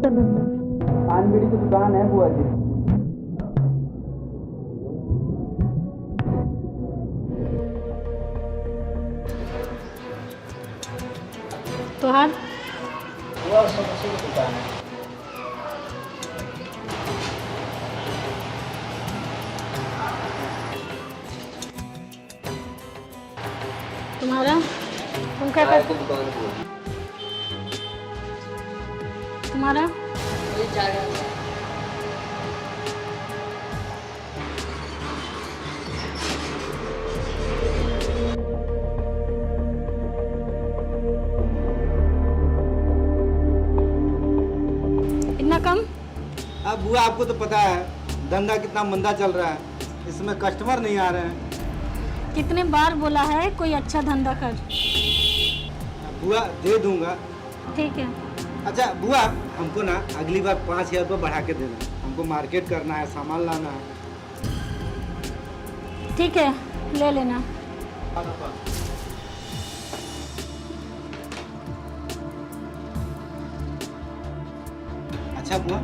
सा धंधा? पान बीड़ी की दुकान है बुआ जी। तोहार बुआ समोसे की दुकान है। तुम्हारा? तुम क्या करते? दुकान बुआ जी। तुम्हारा? वही चाय का। इतना कम? अब बुआ आपको तो पता है धंधा कितना मंदा चल रहा है, इसमें कस्टमर नहीं आ रहे हैं। कितने बार बोला है कोई अच्छा धंधा कर। बुआ दे दूंगा। ठीक है। अच्छा बुआ हमको ना अगली बार 5,000 रुपये बढ़ा के देना, हमको मार्केट करना है, सामान लाना है। ठीक है, ले लेना। अच्छा बुआ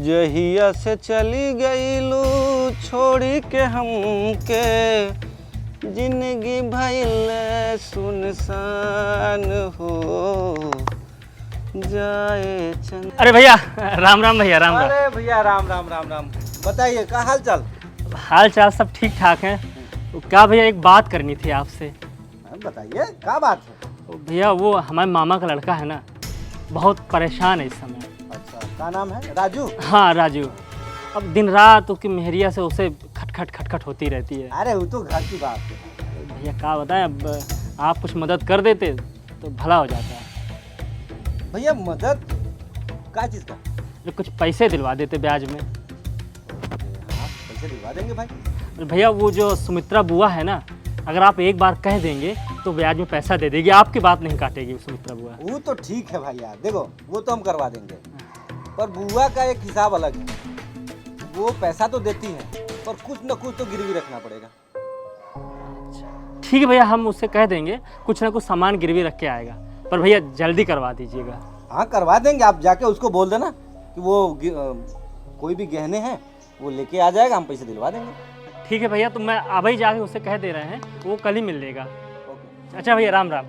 जहिया से चली गईलू छोड़ी के हमके, जिंदगी भइल सुनसान हो जाए चंद। अरे भैया राम राम भैया, राम राम। अरे भैया राम राम राम राम। बताइए क्या हाल चाल? हाल चाल सब ठीक ठाक है। तो क्या भैया एक बात करनी थी आपसे। बताइए क्या बात है? तो भैया वो हमारे मामा का लड़का है ना, बहुत परेशान है इस समय। अच्छा क्या नाम है? राजू? हाँ राजू। अब दिन रात उसकी मेहरिया से उसे खटखट खटखट होती रहती है। अरे वो तो घर की बात है। भैया क्या बताएं, अब आप कुछ मदद कर देते तो भला हो जाता है। भैया मदद क्या चीज़ का? तो कुछ पैसे दिलवा देते ब्याज में। हाँ पैसे दिलवा देंगे भाई। और भैया वो जो सुमित्रा बुआ है ना, अगर आप एक बार कह देंगे तो ब्याज में पैसा दे देगी, आपकी बात नहीं काटेगी सुमित्रा बुआ। वो तो ठीक है भाई यार, देखो वो तो हम करवा देंगे, पर बुआ का एक हिसाब अलग है। वो पैसा तो देती है पर कुछ न कुछ तो गिरवी रखना पड़ेगा। ठीक है भैया, हम उससे कह देंगे कुछ ना कुछ सामान गिरवी रख के आएगा, पर भैया जल्दी करवा दीजिएगा। हाँ करवा देंगे, आप जाके उसको बोल देना कि वो कोई भी गहने हैं वो लेके आ जाएगा, हम पैसे दिलवा देंगे। ठीक है भैया, तो मैं अभी जाके उससे कह दे रहे हैं, वो कल ही मिल लेगा। अच्छा भैया राम राम।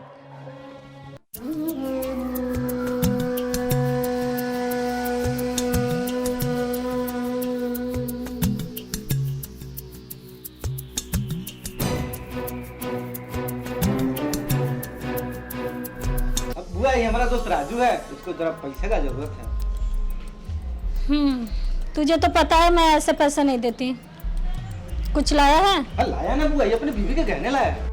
बुआ ये हमारा दोस्त राजू है, उसको जरा पैसे का जरूरत है। तुझे तो पता है मैं ऐसे पैसे नहीं देती। कुछ लाया है? हाँ लाया ना बुआ, ये अपनी बीवी के गहने लाया है।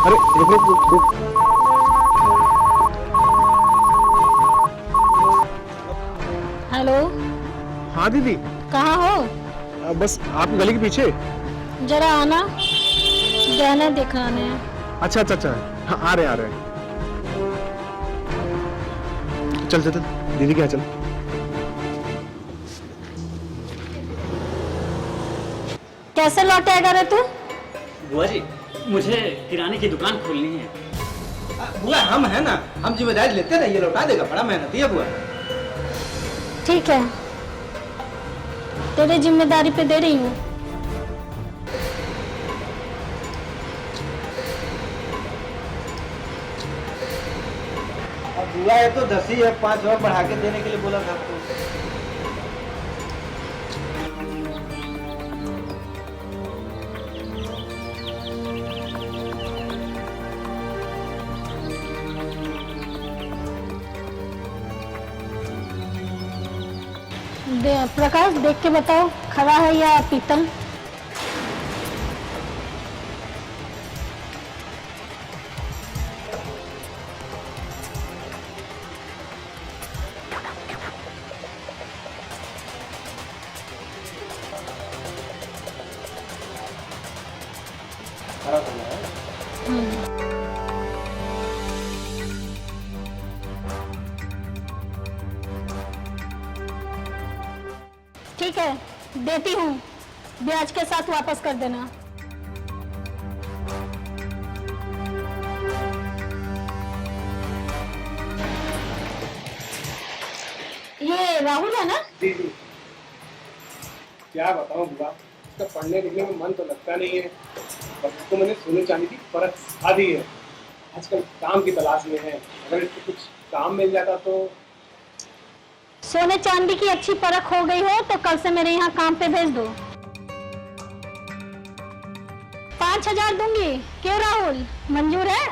अरे रुक रुक रुक रुक। हेलो। हाँ दीदी। कहाँ हो? बस आपकी गली के पीछे। जरा आना, गहने दिखाने हैं। अच्छा अच्छा अच्छा, हाँ आ रहे हैं। चल चल चल दीदी के यहाँ चल। कैसे लौटेगा रे तू? बुआ जी मुझे किराने की दुकान खोलनी है। बुआ हम है ना, हम जिम्मेदारी लेते ना, ये लौटा देगा, बड़ा मेहनती है बुआ। ठीक है, तेरी जिम्मेदारी पे दे रही हूँ। अब बुआ है तो 10 ही है, 5 और बढ़ा के देने के लिए बोला था आपको। प्रकाश देख के बताओ, खरा है या पीतल? ठीक है, देती हूँ, ब्याज के साथ वापस कर देना। ये राहुल है ना? जी जी। क्या बताऊं बुआ, इसका पढ़ने लिखने में मन तो लगता नहीं है, पर इसको मैंने सोने चांदी की परख सिखा दी है। आजकल काम की तलाश में है, अगर इसको कुछ काम मिल जाता तो। सोने चांदी की अच्छी परख हो गई हो तो कल से मेरे यहाँ काम पे भेज दो। 5,000 दूंगी, क्यों राहुल, मंजूर है?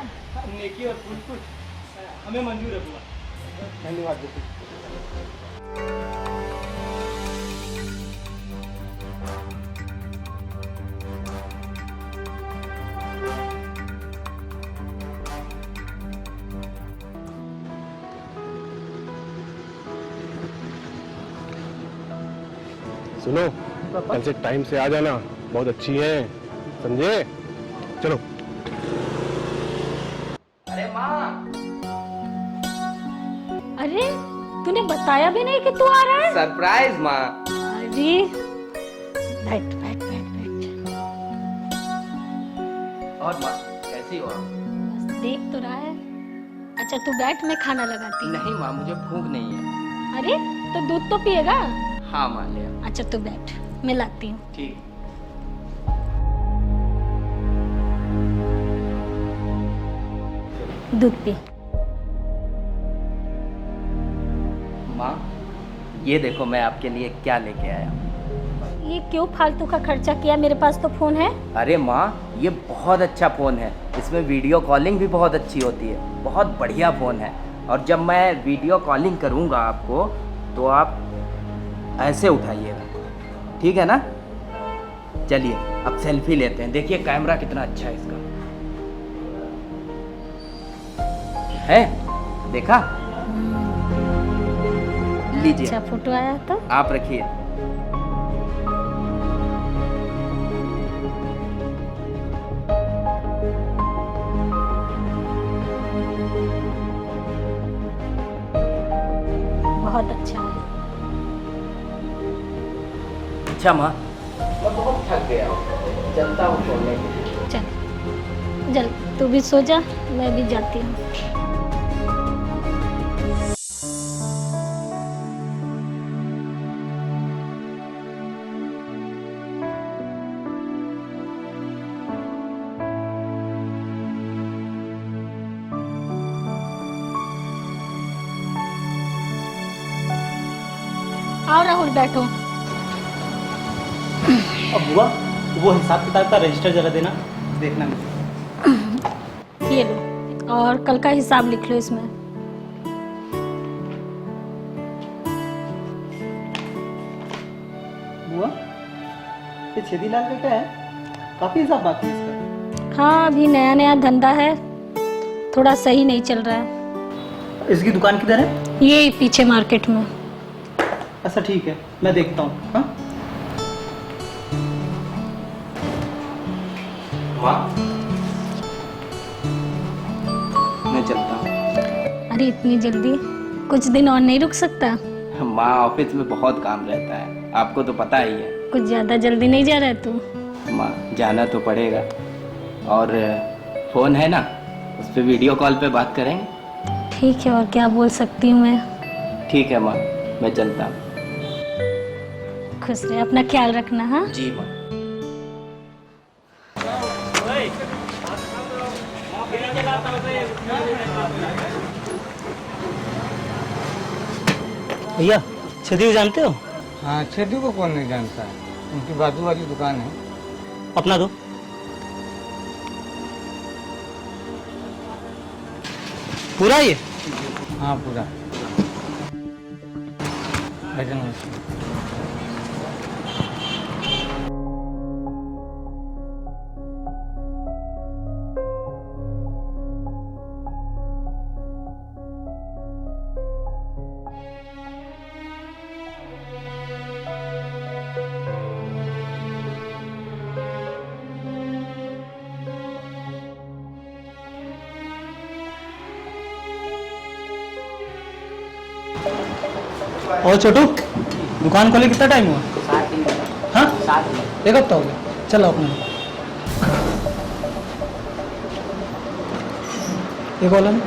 नेकी और कुछ हमें मंजूर है बुआ। धन्यवाद बेटी। सुनो, कल से टाइम से आ जाना, बहुत अच्छी है, समझे? चलो। अरे माँ, अरे तूने बताया भी नहीं कि तू आ रहा है? सरप्राइज माँ। अरे बैठ बैठ बैठ बैठ। और माँ कैसी हो आप? बस देख तो रहा है। अच्छा तू बैठ, मैं खाना लगाती हूँ। नहीं माँ, मुझे भूख नहीं है। अरे तो दूध तो पिएगा? हाँ माँ ले आओ। अच्छा तू बैठ, मैं लाती हूँ। ठीक। दूध पी। माँ ये देखो मैं आपके लिए क्या लेके आया हूँ। ये क्यों फालतू का खर्चा किया, मेरे पास तो फोन है। अरे माँ ये बहुत अच्छा फ़ोन है, इसमें वीडियो कॉलिंग भी बहुत अच्छी होती है, बहुत बढ़िया फ़ोन है। और जब मैं वीडियो कॉलिंग करूँगा आपको तो आप ऐसे उठाइएगा, ठीक है ना? चलिए अब सेल्फी लेते हैं, देखिए कैमरा कितना अच्छा है इसका, है देखा? लीजिए अच्छा फोटो आया तो। आप रखिए। बहुत अच्छा है। अच्छा माँ, मैं बहुत थक गया हूँ, चलता हूँ सोने के लिए। चल चल तू भी सो जा, मैं भी जाती हूँ। आओ राहुल बैठो। अब बुआ वो हिसाब किताब का रजिस्टर जरा देना, देखना मुझे। ये लो, और कल का हिसाब लिख लो इसमें। बुआ ये छेदीलाल का क्या है, काफी हिसाब बाकी है इसका। हाँ अभी नया नया धंधा है, थोड़ा सही नहीं चल रहा है। इसकी दुकान किधर है? ये पीछे मार्केट में। अच्छा ठीक है, मैं देखता हूँ। हाँ माँ मैं चलता हूँ। अरे इतनी जल्दी, कुछ दिन और नहीं रुक सकता? माँ ऑफिस में बहुत काम रहता है, आपको तो पता ही है। कुछ ज्यादा जल्दी नहीं जा रहा है तू? माँ जाना तो पड़ेगा, और फोन है ना, उस पर वीडियो कॉल पे बात करेंगे। ठीक है, और क्या बोल सकती हूँ मैं। ठीक है माँ, मैं चलता हूँ। खुश रहे, अपना ख्याल रखना। हाँ जी माँ। भैया छेदी को जानते हो? हाँ छेदी को कौन नहीं जानता है, उनकी बाजू वाली दुकान है। अपना दो। पूरा ये? हाँ पूरा। ऐसे नमस्ते। और छोटू दुकान खोले कितना टाइम हुआ? हाँ 1 हफ्ता हो गया। चलो अपने ये कॉलम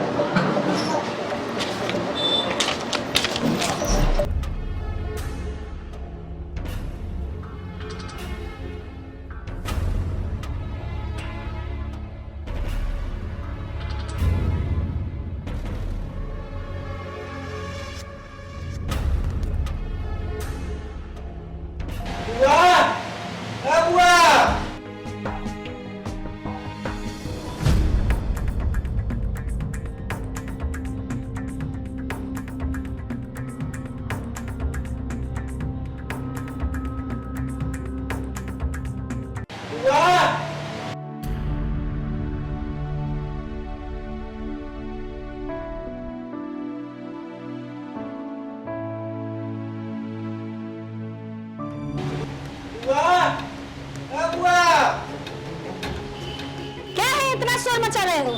क्या है इतना शोर मचा रहे हो?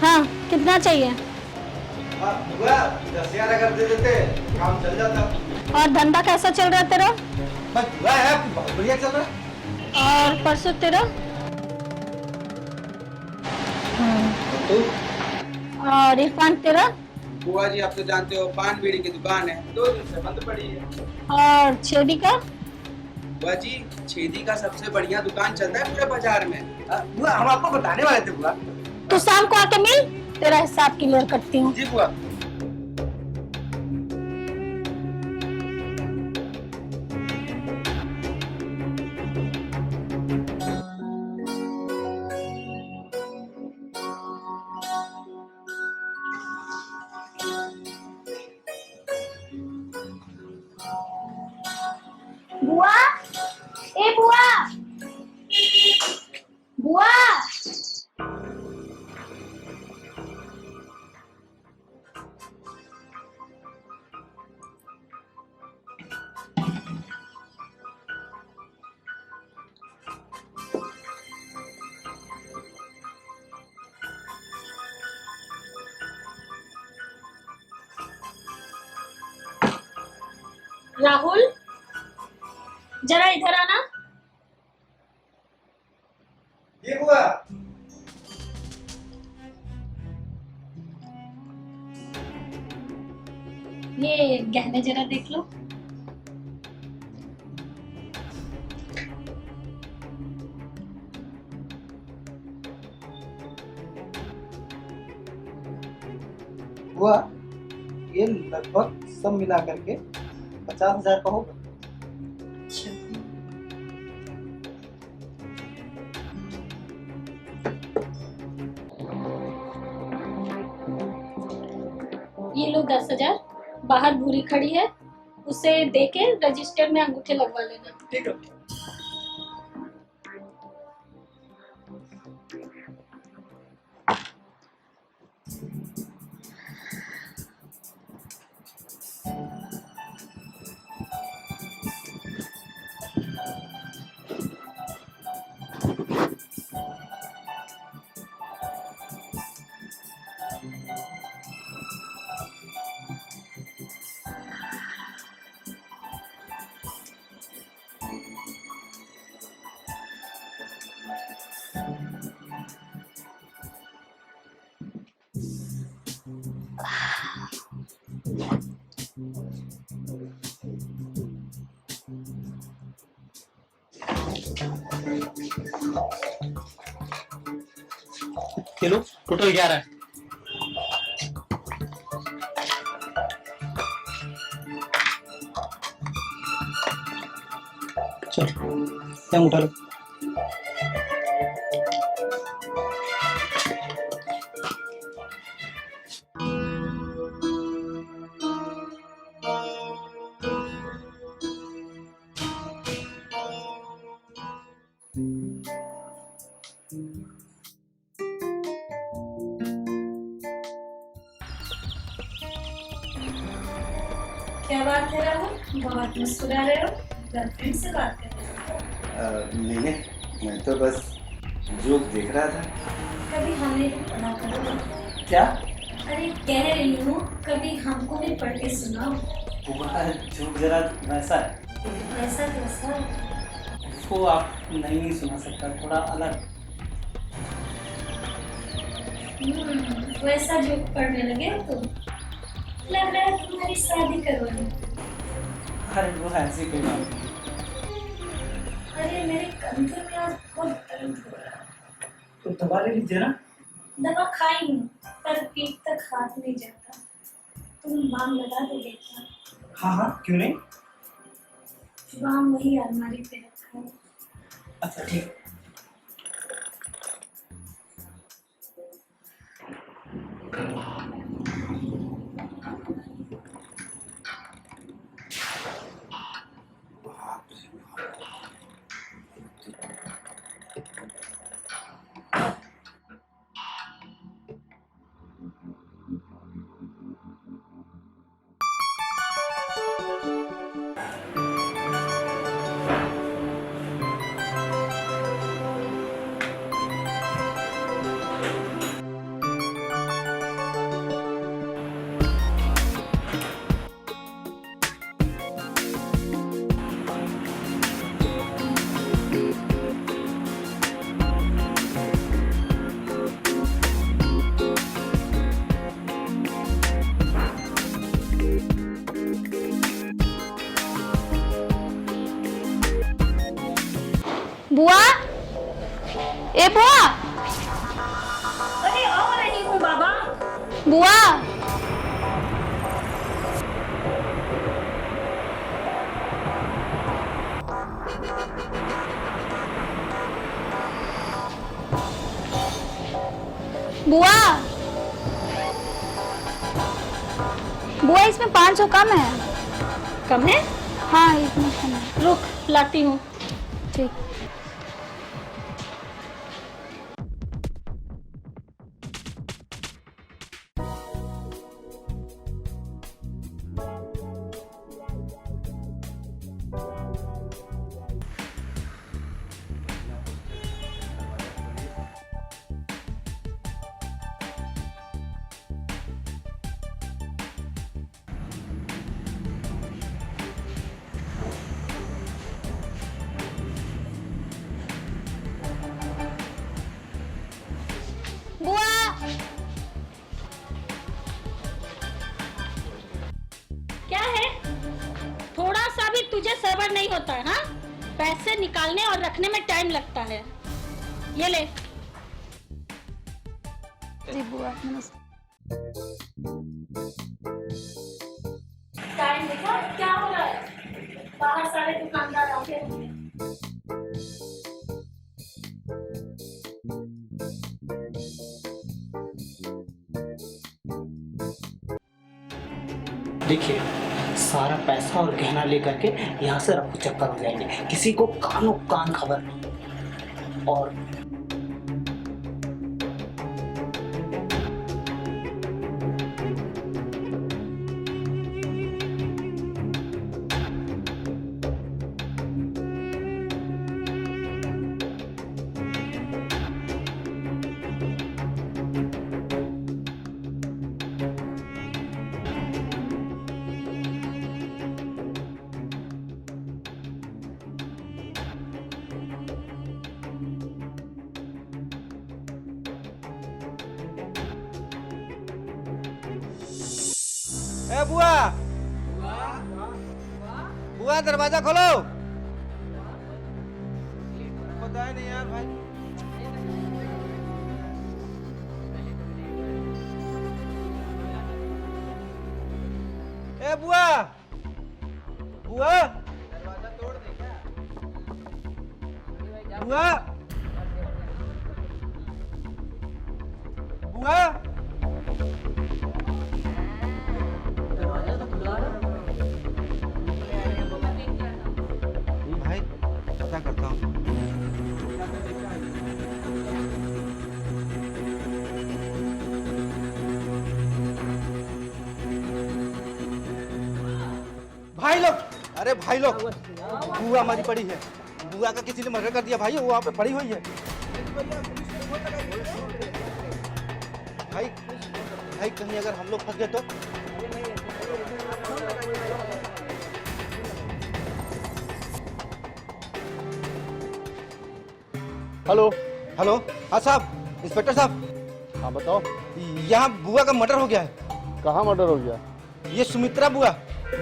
हाँ कितना चाहिए? 10,000 अगर दे देते काम चल जाता। और धंधा कैसा चल रहा है तेरा? बस बुआ है, बहुत बढ़िया चल रहा है। और परसों तेरा? तो और इरफान तेरा? बुआ जी आप तो जानते हो पान बीड़ी की दुकान है, 2 दिन से बंद पड़ी है। और छेदी का? बुआ जी छेदी का सबसे बढ़िया दुकान चलता है पूरे बाजार में। बुआ हम आपको बताने वाले थे बुआ। तू शाम को आके मिल, तेरा हिसाब क्लियर करती हूँ। जी बुआ। बुआ, ए बुआ, बुआ। राहुल जरा इधर आना। ये बुआ ये गहने जरा देख लो। बुआ ये लगभग सब मिला करके 50,000 का होगा। ये लो 10,000, बाहर भूरी खड़ी है, उसे दे के रजिस्टर में अंगूठे लगवा लेना। ठीक है। चलो टोटल 11 है। चलो टाइम उठा लो। क्या बात है राहुल, बहुत मुस्कुरा रहे हो? गर्लफ्रेंड से बात कर रहे हो? नहीं मैं तो बस जोक देख रहा था। कभी हमें भी पढ़ा करो। क्या? अरे कह रही हूँ कभी हमको भी पढ़ के सुनाओ। बुआ जो जरा वैसा है ऐसा कैसा? वो आप नहीं सुना सकता, थोड़ा अलग। वैसा जो पढ़ने लगे हो तुम, लग रहा है तुम्हारी शादी करवानी। अरे वो ऐसी कोई बात नहीं। अरे मेरे कंधे में आज बहुत दर्द हो रहा है। तो दवा ले लीजिए ना। दवा खाई हूँ पर पीठ तक हाथ नहीं जाता। तुम बाम लगा दो देखना। हाँ हाँ, क्यों नहीं। बाम वही अलमारी पे रखा है। अच्छा ठीक। बुआ, ए बुआ, अरे आ रही हूँ बाबा। बुआ, बुआ, बुआ इसमें 500 कम है। कम है? हाँ इसमें कम है। रुक लाती हूँ। ठीक। बुआ, क्या है? थोड़ा सा भी तुझे सब्र नहीं होता है? हाँ, पैसे निकालने और रखने में टाइम लगता है। ये ले। जी बुआ नमस्ते। टाइम देखो क्या हो रहा है? बाहर सारे दुकानदार आते होंगे। देखिए सारा पैसा और गहना लेकर के यहाँ से रफू चक्कर हो जाएंगे, किसी को कानो कान खबर नहीं। और ए बुआ, बुआ दरवाजा खोलो। पता ही नहीं यार भाई। ए बुआ, बुआ, दरवाजा तोड़ दे क्या? बुआ, बुआ, भाई पता करता हूँ। भाई लोग, अरे भाई लोग, बुआ हमारी पड़ी है। बुआ का किसी ने मर्डर कर दिया भाई, वो वहाँ पे पड़ी हुई है। भाई भाई कहीं अगर हम लोग फंस गए तो? हेलो। हेलो, हाँ साहब, इंस्पेक्टर साहब, हाँ बताओ, यहाँ बुआ का मर्डर हो गया है। कहाँ मर्डर हो गया? ये सुमित्रा बुआ।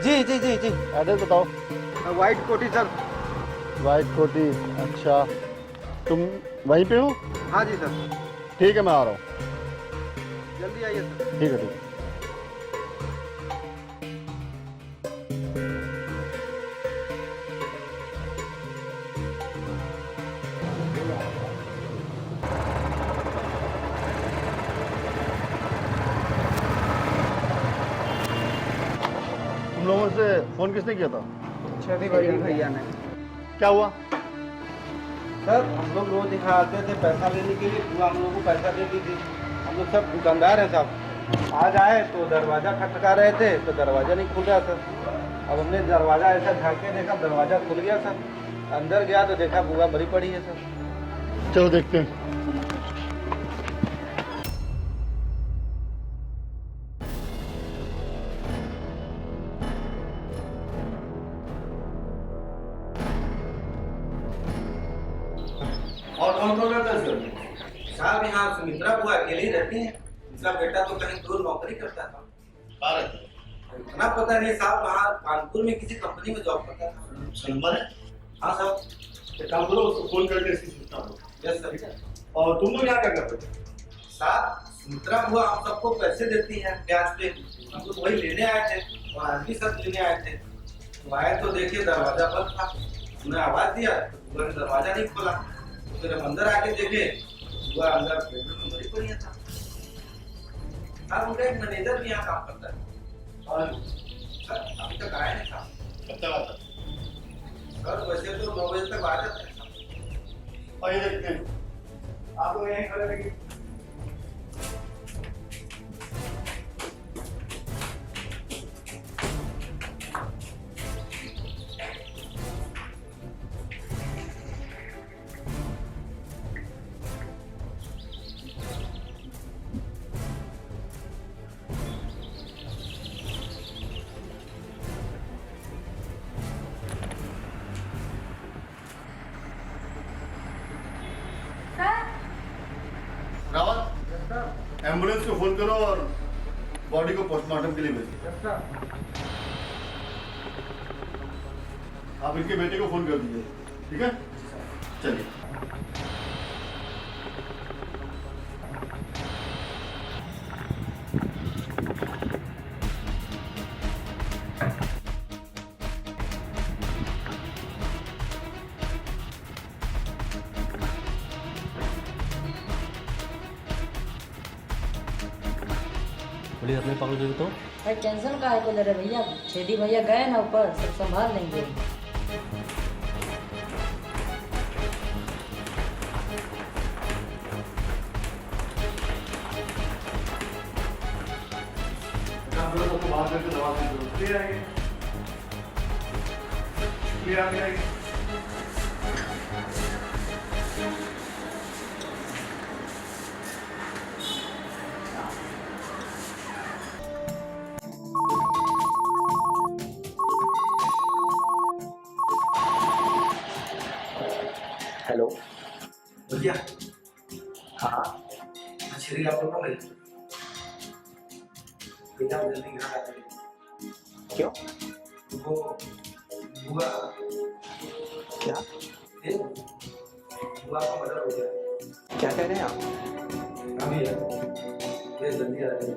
जी जी जी जी। एड्रेस बताओ। वाइट कोठी सर। वाइट कोठी, अच्छा तुम वहीं पे हो? हाँ जी सर। ठीक है मैं आ रहा हूँ। जल्दी आइए सर। ठीक है ठीक है। तुम लोगों से फोन किसने किया था? छेदी भैया ने। क्या हुआ? सर हम लोग रोज यहाँ आते थे पैसा लेने के लिए, बुआ हम लोग को पैसा देती थी। हम लोग सब दुकानदार हैं साहब। आज आए तो दरवाजा खटखटा रहे थे तो दरवाजा नहीं खुल रहा सर। अब हमने दरवाजा ऐसा झाँके देखा, दरवाजा खुल गया सर। अंदर गया तो देखा बुआ मरी पड़ी है सर। चलो देखते हैं। और कौन कौन रहता है सर? साहब यहाँ सुमित्रा बुआ अकेले ही रहती हैं। इसका बेटा तो कहीं दूर नौकरी करता था। इतना पता नहीं साहब, वहाँ कानपुर में किसी कंपनी में जॉब करता था। नंबर है? हाँ साहब। एक काम करो, उसको फोन करके इसकी सूचना दो। Yes sir. और तुम लोग यहाँ क्या करते हो? साहब सुमित्रा बुआ हम सबको पैसे देती है ब्याज पे। हम तो वही लेने आए थे और आज भी सब लेने आए थे। तो आए तो देखिए दरवाजा बंद था। उन्हें आवाज दिया तो बुआ ने दरवाजा नहीं खोला। फिर हम अंदर आके देखे बुआ अंदर बेडरूम में मरी पड़ी था। हाँ, उनका एक मैनेजर भी यहाँ काम करता है। और सर अभी तक आया नहीं था। कब तक आता? सर वैसे तो 9 बजे तक आ जाते हैं। और ये देखते हैं। आप लोग यहीं खड़े रहिए। रावत, एम्बुलेंस को फोन करो और बॉडी को पोस्टमार्टम के लिए भेजो। आप इनके बेटे को फोन कर दीजिए, ठीक है? चलिए। पुलिस अपने पकड़ गई तो? भाई टेंशन का है को ले रहे भैया, छेदी भैया गए ना ऊपर, सब संभाल लेंगे। बात करके दवा ले आएंगे, ले आएंगे। हेलो भैया। हाँ मछली आप लोग को मिल भैया, जल्दी घर आ जाइए। क्यों? वो बुआ क्या? बुआ का मर्डर हो गया। क्या कह रहे हैं आप? हाँ भैया, ये जल्दी आ जाइए।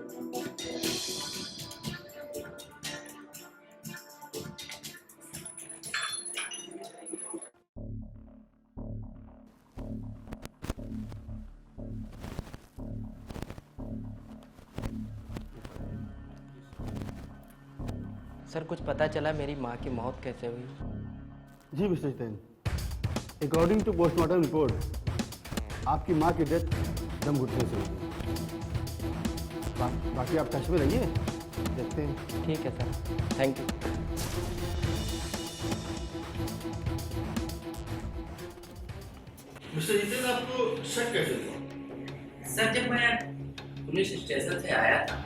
सर कुछ पता चला मेरी माँ की मौत कैसे हुई? जी mister Jain, according to postmortem report आपकी माँ की डेथ दम घुटने से हुई। बाकी आप टच में रहिए, देखते हैं। ठीक है sir, thank you. Mister Jiten, आपको शक कैसे हुआ? सर जब मैं पुलिस स्टेशन से आया था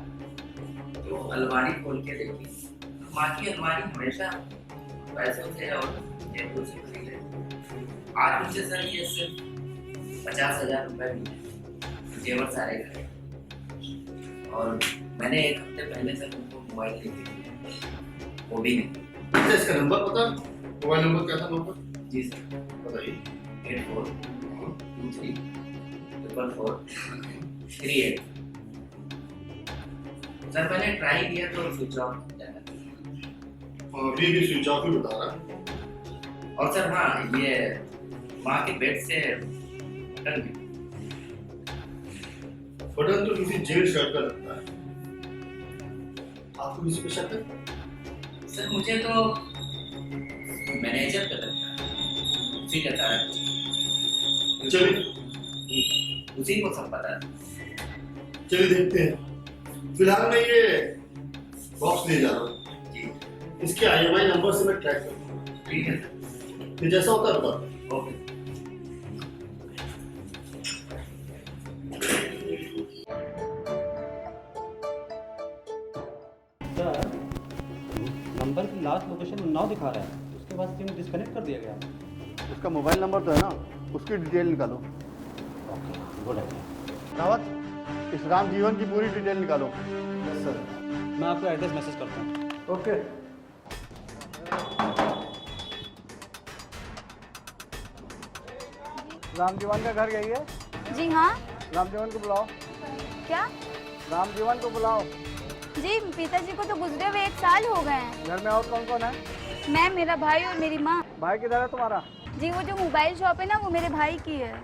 तो अलमारी खोल के देखी, माँ की अलमारी हमेशा पैसों से और जेबों से भरी रहती। आज मुझे सर ये सिर्फ 50,000 रुपए मिले, जेवर सारे गए। और मैंने एक हफ्ते पहले से उनको मोबाइल लेके दिया, वो भी नहीं। अच्छा, इसका नंबर पता? मोबाइल नंबर क्या था नंबर? जी सर बताइए। 8423 4438। सर मैंने ट्राई किया तो स्विच ऑफ अभी भी स्विच ऑफ ही बता रहा है। और सर हाँ, ये माँ के बेड से बटन भी। बटन तो किसी जेल शर्ट का लगता है। आपको किसी पे शक है? सर मुझे तो मैनेजर का लगता है, उसी का सारा कुछ। चलिए उसी को सब पता है। चलिए देखते हैं। फिलहाल मैं ये बॉक्स ले जा रहा हूँ जी इसके IMI नंबर से मैं ट्रैक करूँगा। ठीक है सर, फिर जैसा होता है बता। ओके। सर नंबर की लास्ट लोकेशन 9 दिखा रहा है, उसके बाद सिम डिस्कनेक्ट कर दिया गया। उसका मोबाइल नंबर तो है ना, उसकी डिटेल निकालो। Okay good idea. रावत, इस राम जीवन की पूरी डिटेल निकालो। यस सर, मैं आपको एड्रेस मैसेज करता हूँ। ओके। राम जीवन का घर यही है? जी हाँ। राम जीवन को बुलाओ। क्या? राम जीवन को बुलाओ। जी पिताजी को तो गुजरे हुए 1 साल हो गए हैं। घर में और कौन कौन है? मैं, मेरा भाई और मेरी माँ। भाई किधर है तुम्हारा? जी वो जो मोबाइल शॉप है ना, वो मेरे भाई की है।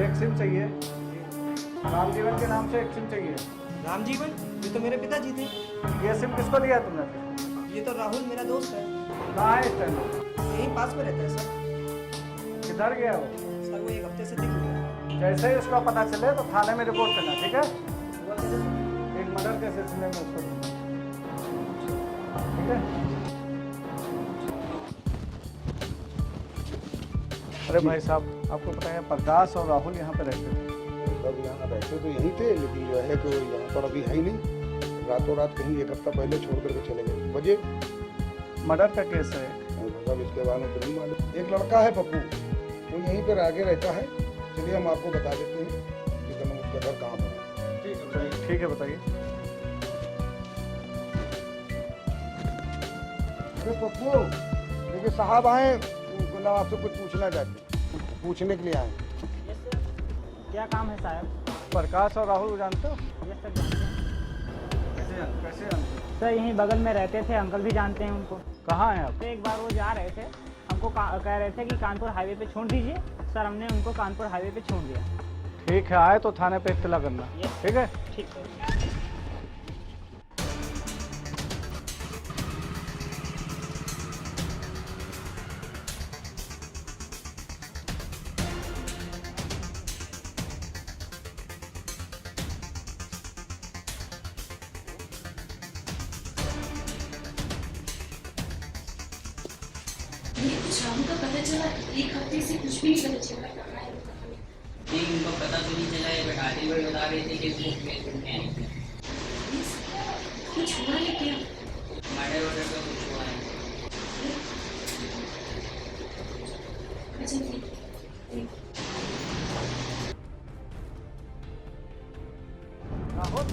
एक सिम चाहिए, राम जीवन के नाम से एक सिम चाहिए। राम जीवन, ये तो मेरे पिताजी थे। ये सिम किसको दिया तुमने? ये तो राहुल मेरा दोस्त है। कहाँ है इस टाइम? यहीं पास में रहता है सर। किधर गया वो? सर वो 1 हफ्ते से दिख नहीं रहा। जैसे ही उसका पता चले तो थाने में रिपोर्ट करना, ठीक है? एक मर्डर के सिलसिले में उसको, ठीक है? अरे भाई साहब, आपको पता है प्रकाश और राहुल यहाँ पे रहते थे? सब यहाँ रहते तो यहीं थे, लेकिन जो है कि यहाँ पर अभी है ही नहीं। रातों रात कहीं 1 हफ्ता पहले छोड़ करके चले गए। वजह मर्डर का केस है। सब इसके बारे में तो नहीं मालूम। एक लड़का है पप्पू, वो यहीं पर आगे रहता है। चलिए हम आपको बता देते हैं कि तुम उसका घर कहाँ पर है। ठीक है, बताइए। अरे पप्पू, देखिए साहब आए, उनको ना आपसे कुछ पूछना चाहते, पूछने के लिए आए। क्या काम है साहब? प्रकाश और राहुल जानते हो? यस सर जानते हैं। कैसे जानते हो? सर यहीं बगल में रहते थे, अंकल भी जानते हैं उनको। कहाँ हैं आप? तो एक बार वो जा रहे थे, हमको कह रहे थे कि कानपुर हाईवे पे छोड़ दीजिए। सर हमने उनको कानपुर हाईवे पे छोड़ दिया। ठीक है, आए तो थाने पे इत्तला करना, ठीक है? ठीक है। शाम का पता चला, 1 हफ्ते से कुछ भी नहीं पता चला। उनको पता तो नहीं चला, ये बेटारी बड़ी बता रही थी कि कुछ हुआ है क्या? मर्डर वर्डर का कुछ हुआ है। अच्छा ठीक। राहुल,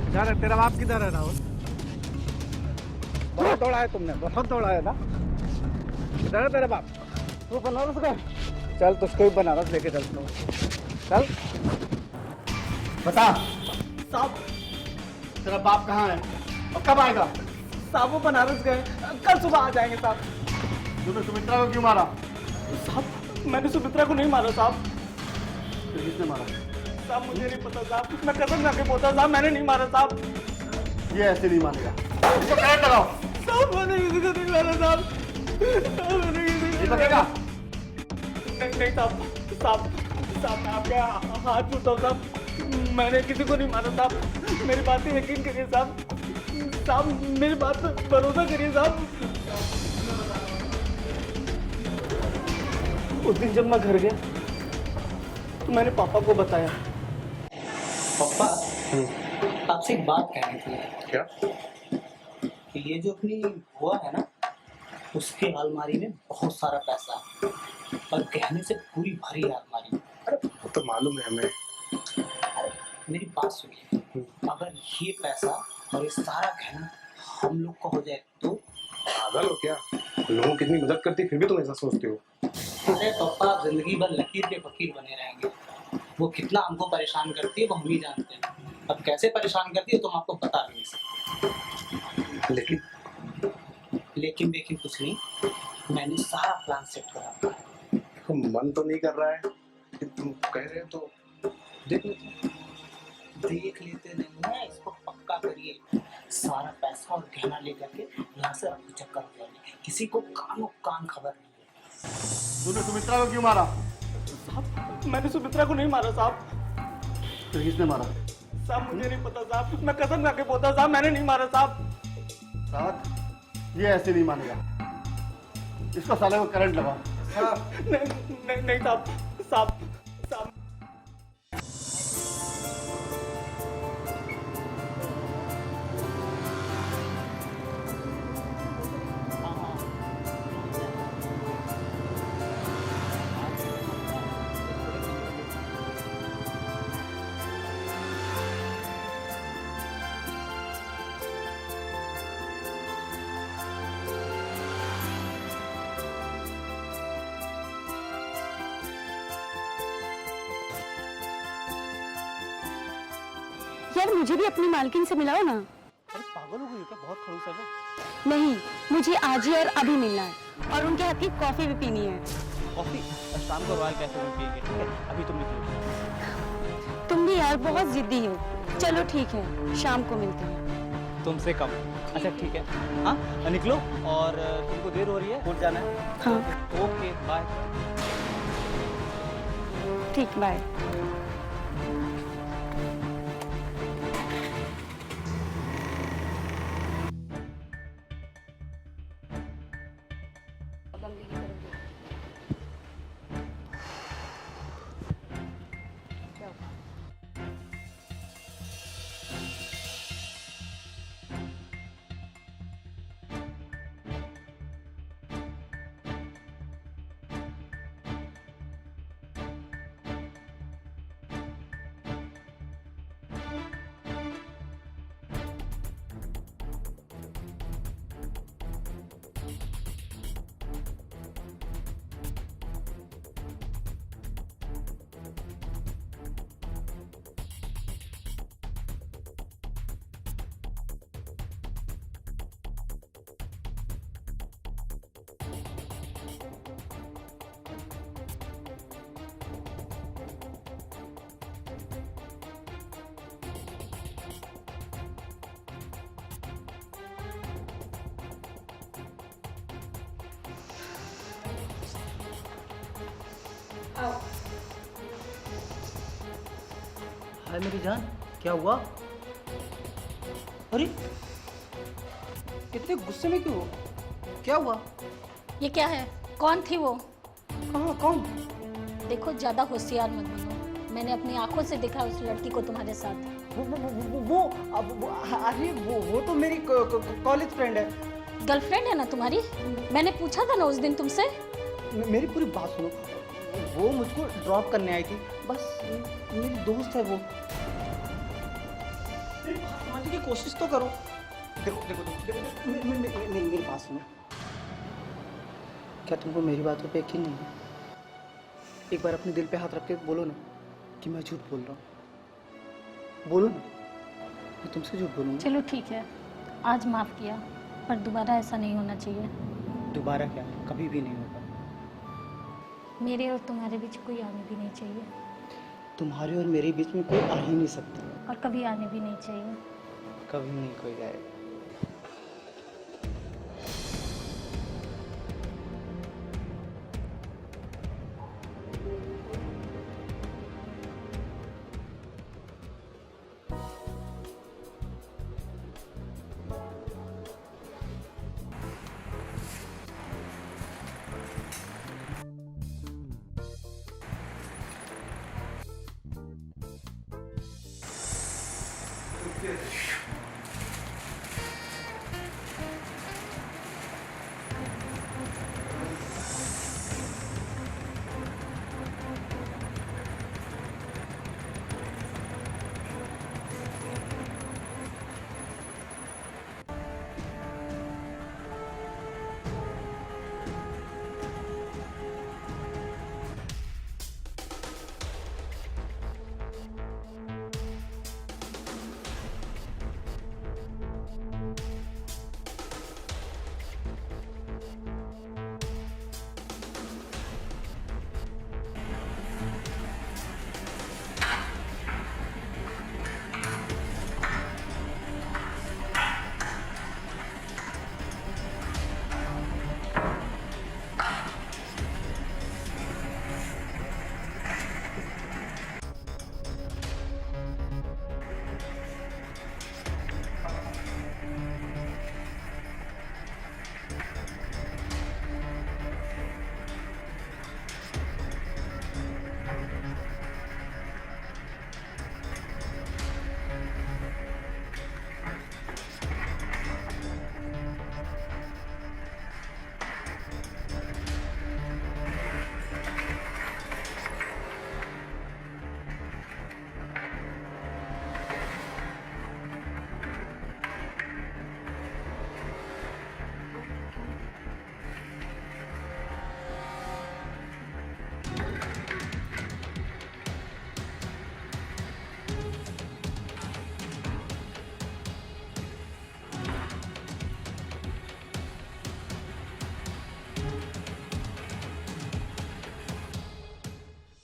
किधर है तेरा बाप? किधर है राहुल? बहुत दौड़ा है तुमने, बहुत दौड़ा है ना। किधर है तेरा बाप? तू बनारस गए? चल तुझको ही बनारस लेके चलता हूँ। चल बता साहब, तेरा बाप कहाँ है और कब आएगा? साहब वो बनारस गए, कल सुबह आ जाएंगे साहब। तूने सुमित्रा को क्यों मारा? साहब मैंने सुमित्रा को नहीं मारा साहब। तो किसने मारा? साहब मुझे नहीं पता साहब, मैं कसम खा के बोलता साहब, मैंने नहीं मारा साहब। ये ऐसे नहीं मानेगा, इसको कैद कराओ। साहब मैंने किसी को नहीं मारा साहब, मैंने किसी ये लगेगा? नहीं साहब, साहब मैं आपके हाथ छूता हूँ साहब, मैंने किसी को नहीं मारा साहब, मेरी बात पे यकीन करिए साहब, साहब मेरी बात पे भरोसा करिए साहब। उस दिन जब मैं घर गया तो मैंने पापा को बताया। पापा, आपसे एक बात कहनी थी। क्या? कि ये जो अपनी बुआ है ना, उसकी अलमारी में बहुत सारा पैसा है और गहने से पूरी भरी है अलमारी। अरे वो तो मालूम है हमें। मेरी बात सुनिए, अगर ये पैसा और ये सारा गहना हम लोग का हो जाए तो? पागल हो क्या? लोगों की इतनी मदद करती फिर भी तुम ऐसा सोचते हो? अरे पापा, आप जिंदगी भर लकीर के फकीर बने रहेंगे। वो कितना हमको परेशान करती है वो हम ही जानते हैं। अब कैसे परेशान करती है तो हम आपको बता नहीं सकते। लेकिन कुछ नहीं, मैंने सारा प्लान सेट करा रखा है। मन तो नहीं कर रहा है, तुम कह रहे हो तो देख लेते हैं। देख लेते नहीं है, इसको पक्का करिए। सारा पैसा और गहना लेकर के यहाँ से आपको चक्कर हो जाएंगे, किसी को कानों कान खबर नहीं है। तूने सुमित्रा को क्यों मारा? साहब मैंने सुमित्रा को नहीं मारा साहब। तो किसने मारा? साहब मुझे नहीं पता साहब, मैं कसम खा के बोलता साहब मैंने नहीं मारा साहब। साहब ये ऐसे नहीं मानेगा, इसको साले को करंट लगाओ। नहीं साहब, साहब साहब यार मुझे भी अपनी मालकिन से मिलाओ ना। अरे पागल हो गई क्या? बहुत खड़ूस है वो। नहीं, मुझे आज ही और अभी मिलना है और उनके हाथ की कॉफी भी पीनी है। कॉफी शाम को रॉयल कैफे में पिएंगे, ठीक है? अभी तुम निकलो। तुम भी यार बहुत जिद्दी हो। चलो ठीक है, शाम को मिलते हैं। तुमसे कम। अच्छा ठीक है, हाँ निकलो। और तुमको देर हो रही है, कोर्ट जाना है? हाँ ओके बाय। ठीक, बाय। हाय मेरी जान, क्या हुआ? अरे इतने गुस्से में क्यों हो? क्या हुआ? ये क्या है? कौन थी वो? कहाँ? कौन? देखो ज्यादा होशियार मत बनो, मैंने अपनी आंखों से देखा उस लड़की को तुम्हारे साथ। अरे वो तो मेरी कॉलेज फ्रेंड है। गर्लफ्रेंड है ना तुम्हारी? मैंने पूछा था ना उस दिन तुमसे। मेरी पूरी बात सुनो, वो मुझको ड्रॉप करने आई थी, बस मेरी दोस्त है वो। मेरी बात समझने की कोशिश तो करो। देखो मेरी बात सुनो। क्या तुमको मेरी बातों पे यकीन नहीं है? एक बार अपने दिल पे हाथ रख के बोलो ना कि मैं झूठ बोल रहा हूँ। बोलो ना, मैं तुमसे झूठ बोलूँगा। चलो ठीक है, आज माफ किया, पर दोबारा ऐसा नहीं होना चाहिए। दोबारा क्या? कभी भी नहीं होगा। मेरे और तुम्हारे बीच कोई आने भी नहीं चाहिए। तुम्हारे और मेरे बीच में कोई आ ही नहीं सकता। और कभी आने भी नहीं चाहिए। कभी नहीं कोई आएगा।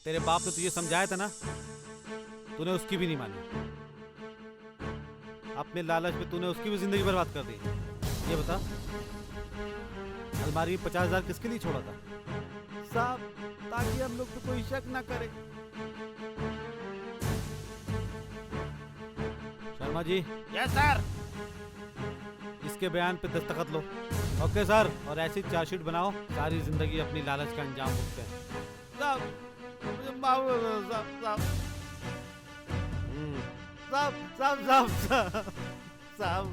तेरे बाप ने तुझे समझाया था ना, तूने उसकी भी नहीं मानी। अपने लालच में तूने उसकी भी जिंदगी बर्बाद कर दी। ये बता, अलमारी में 50,000 किसके लिए छोड़ा था? साहब, ताकि हम लोग पे कोई शक ना करे। शर्मा जी। Yes sir. इसके बयान पे दस्तखत लो। Okay sir. और ऐसी चार्जशीट बनाओ, सारी जिंदगी अपनी लालच का अंजाम भुगते हैं। साहब, मुझे माफ कर दो साहब। साहब साहब साहब साहब साहब